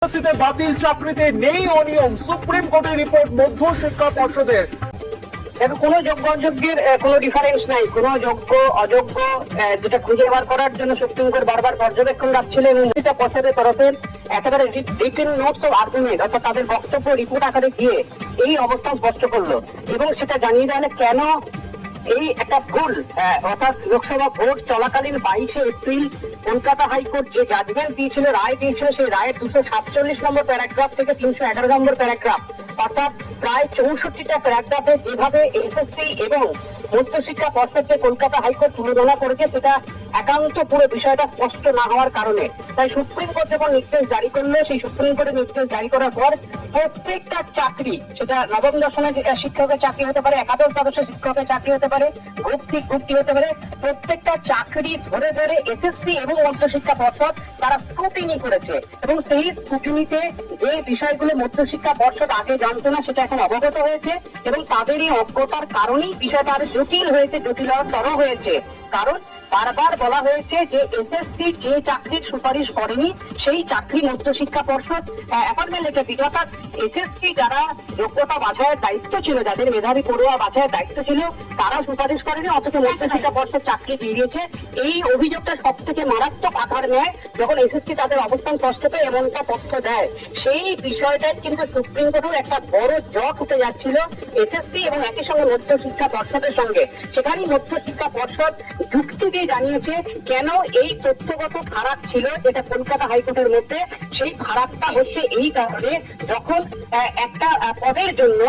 বাতিল চাকরিতে নেই অনিয়ম, সুপ্রিম কোর্টের রিপোর্ট মধ্য শিক্ষা পর্ষদের। কোন যোগ্য অযোগ্যের কোন ডিফারেন্স নাই, কোন যোগ্য অযোগ্য যেটা খুঁজে বার করার জন্য সুপ্রিম কোর্ট বারবার পর্যবেক্ষণ রাখছিল এবং দুইটা পর্ষদের তরফের একেবারে রিটেন নোটস অফ আর্গুমেন্ট অর্থাৎ তাদের বক্তব্য রিপোর্ট আকারে দিয়ে এই অবস্থান স্পষ্ট করলো এবং সেটা জানিয়ে দেয় কেন এই একটা ভুল অর্থাৎ লোকসভা ভোট চলাকালীন 22শে এপ্রিল কলকাতা হাইকোর্ট যে জাজমেন্ট দিয়েছিল, রায় দিয়েছিল, সেই রায়ের 247 নম্বর প্যারাগ্রাফ থেকে 311 নম্বর প্যারাগ্রাফ অর্থাৎ প্রায় 64টা প্যারাগ্রাফে যেভাবে এসএসসি এবং মধ্যশিক্ষা পর্ষদকে কলকাতা হাইকোর্ট তুলনা করেছে সেটা একান্ত পুরো বিষয়টা স্পষ্ট না হওয়ার কারণে তাই সুপ্রিম কোর্ট যখন নির্দেশ জারি করলো, সেই সুপ্রিম কোর্টের নির্দেশ জারি করার পর প্রত্যেকটা চাকরি, সেটা নবম দশমের শিক্ষকের চাকরি হতে পারে, একাদশ দ্বাদশ শিক্ষকের চাকরি হতে পারে, গ্রুপ সি গ্রুপ টি হতে পারে, প্রত্যেকটা চাকরি ধরে ধরে এসএসসি এবং মধ্যশিক্ষা পর্ষদ তারা স্ক্রুটিনি করেছে এবং সেই স্ক্রুটিনিতে যে বিষয়গুলো মধ্যশিক্ষা পর্ষদ আগে জানতো না সেটা এখন অবগত হয়েছে এবং তাদের এই অজ্ঞতার কারণেই বিষয়টা আরো জটিল হয়েছে, জটিলতর হয়েছে। কারণ বারবার বলা হয়েছে যে এসএসসি যে চাকরির সুপারিশ করেনি সেই চাকরি মধ্যশিক্ষা পর্ষদ অ্যাপয়েন্টমেন্ট লেটার দিল, অর্থাৎ এসএসসি যারা যোগ্যতা বাছাইয়ের দায়িত্ব ছিল, যাদের মেধাবী পড়ুয়া বাছাইয়ের দায়িত্ব ছিল তারা সুপারিশ করেনি, অথচ মধ্যশিক্ষা পর্ষদ চাকরি দিয়ে দিয়েছে। এই অভিযোগটা সব থেকে মারাত্মক আকার নেয় যখন এসএসসি তাদের অবস্থান স্পষ্ট পেয়ে এমনটা তথ্য দেয়। সেই বিষয়টাই কিন্তু সুপ্রিম কোর্টের একটা বড় জট উঠে যাচ্ছিল এসএসসি এবং একই সঙ্গে মধ্যশিক্ষা পর্ষদের সঙ্গে। সেখানেই মধ্যশিক্ষা পর্ষদ যুক্তি দিয়ে জানিয়েছে কেন এই তথ্যগত ফারাক ছিল যেটা কলকাতা হাইকোর্টের মধ্যে, সেই ফারাকটা হচ্ছে এই কারণে যখন একটা পদের জন্য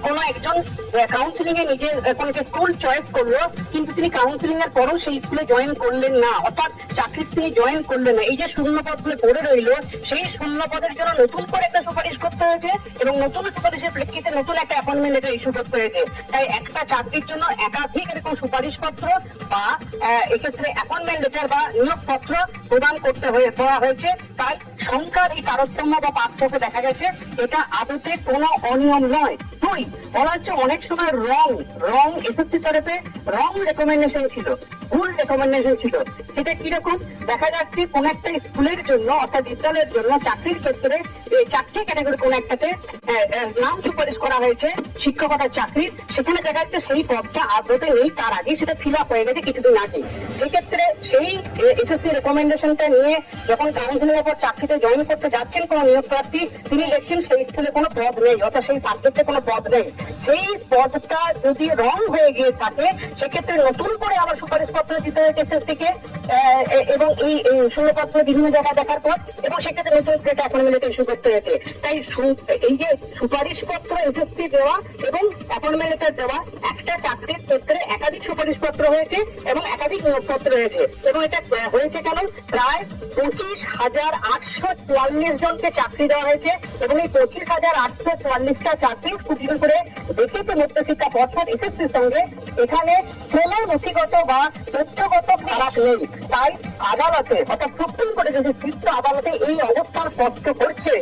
কোন একজন কাউন্সিলিং এ নিজের কোন স্কুল চয়েস করলো কিন্তু তিনি কাউন্সিলিং এর পরও সেই স্কুলে জয়েন করলেন না, অর্থাৎ চাকরি তিনি জয়েন করলেন না, এই যে শূন্য পদগুলো পড়ে রইলো সেই শূন্য পদের জন্য নতুন করে একটা সুপারিশ করতে হয়েছে এবং নতুন সুপারিশের প্রেক্ষিতে নতুন একটা অ্যাপয়েন্টমেন্ট লেটার ইস্যু করতে হয়েছে। তাই একটা চাকরির জন্য একাধিক এরকম সুপারিশ পত্র বা এক্ষেত্রে অ্যাপয়েন্টমেন্ট লেটার বা নিয়োগপত্র প্রদান করতে হয়েছে। তাই সংখ্যার এই তারতম্য বা পার্থক্য দেখা গেছে, এটা আদতে কোনো অনিয়ম নয়। বলা হচ্ছে অনেক সময় রং এসএসসি তরফে রং রেকমেন্ডেশন ছিল, ভুল রেকমেন্ডেশন ছিল। সেটা কিরকম দেখা যাচ্ছে, কোন একটা স্কুলের জন্য অর্থাৎ বিদ্যালয়ের জন্য চাকরির ক্ষেত্রে চাকরি ক্যাটাগরি কোন একটাতে নাম সুপারিশ করা হয়েছে শিক্ষকতার চাকরি, সেখানে দেখা যাচ্ছে সেই পদটা আদতে নেই, তার আগে সেটা ফিল আপ হয়ে গেছে কিছুদিন আগে। সেক্ষেত্রে সেই এসএসসি রেকমেন্ডেশনটা নিয়ে যখন কাউন্সিলিং এর পর চাকরিতে জয়েন করতে যাচ্ছেন কোন নিয়োগ প্রার্থী, তিনি দেখছেন সেই স্কুলে কোনো পদ নেই, অর্থাৎ সেই সাবজেক্টে কোনো পদ নেই। সেই পদটা যদি রং হয়ে গিয়ে থাকে সেক্ষেত্রে নতুন করে আবার সুপারিশ পত্র দিতে হয়েছে এসএসসিকে এবং এই শূন্যপত্র বিভিন্ন জায়গায় দেখার পর এবং সেক্ষেত্রে নতুন একটা অ্যাপয়েন্টমেন্ট ইস্যু করতে হয়েছে। তাই এই যে সুপারিশ পত্র এসএসসি দেওয়া এবং অ্যাপয়েন্টমেন্ট লেটার দেওয়া, একটা চাকরির ক্ষেত্রে একাধিক সুপারিশ পত্র হয়েছে এবং একাধিক নিয়োগপত্র হয়েছে এবং এটা হয়েছে কেন, প্রায় 25,844 জনকে চাকরি দেওয়া হয়েছে এবং এই 25,844টা চাকরি স্কুটিনি করে দেখেছে মধ্যশিক্ষা পর্ষদ এসএসসির সঙ্গে, এখানে কোনো নথিগত বা তথ্যগত ফারাক নেই। তাই আদালতে অর্থাৎ সুপ্রিম কোর্টে যে শীর্ষ আদালতে এই অবস্থান স্পষ্ট করছে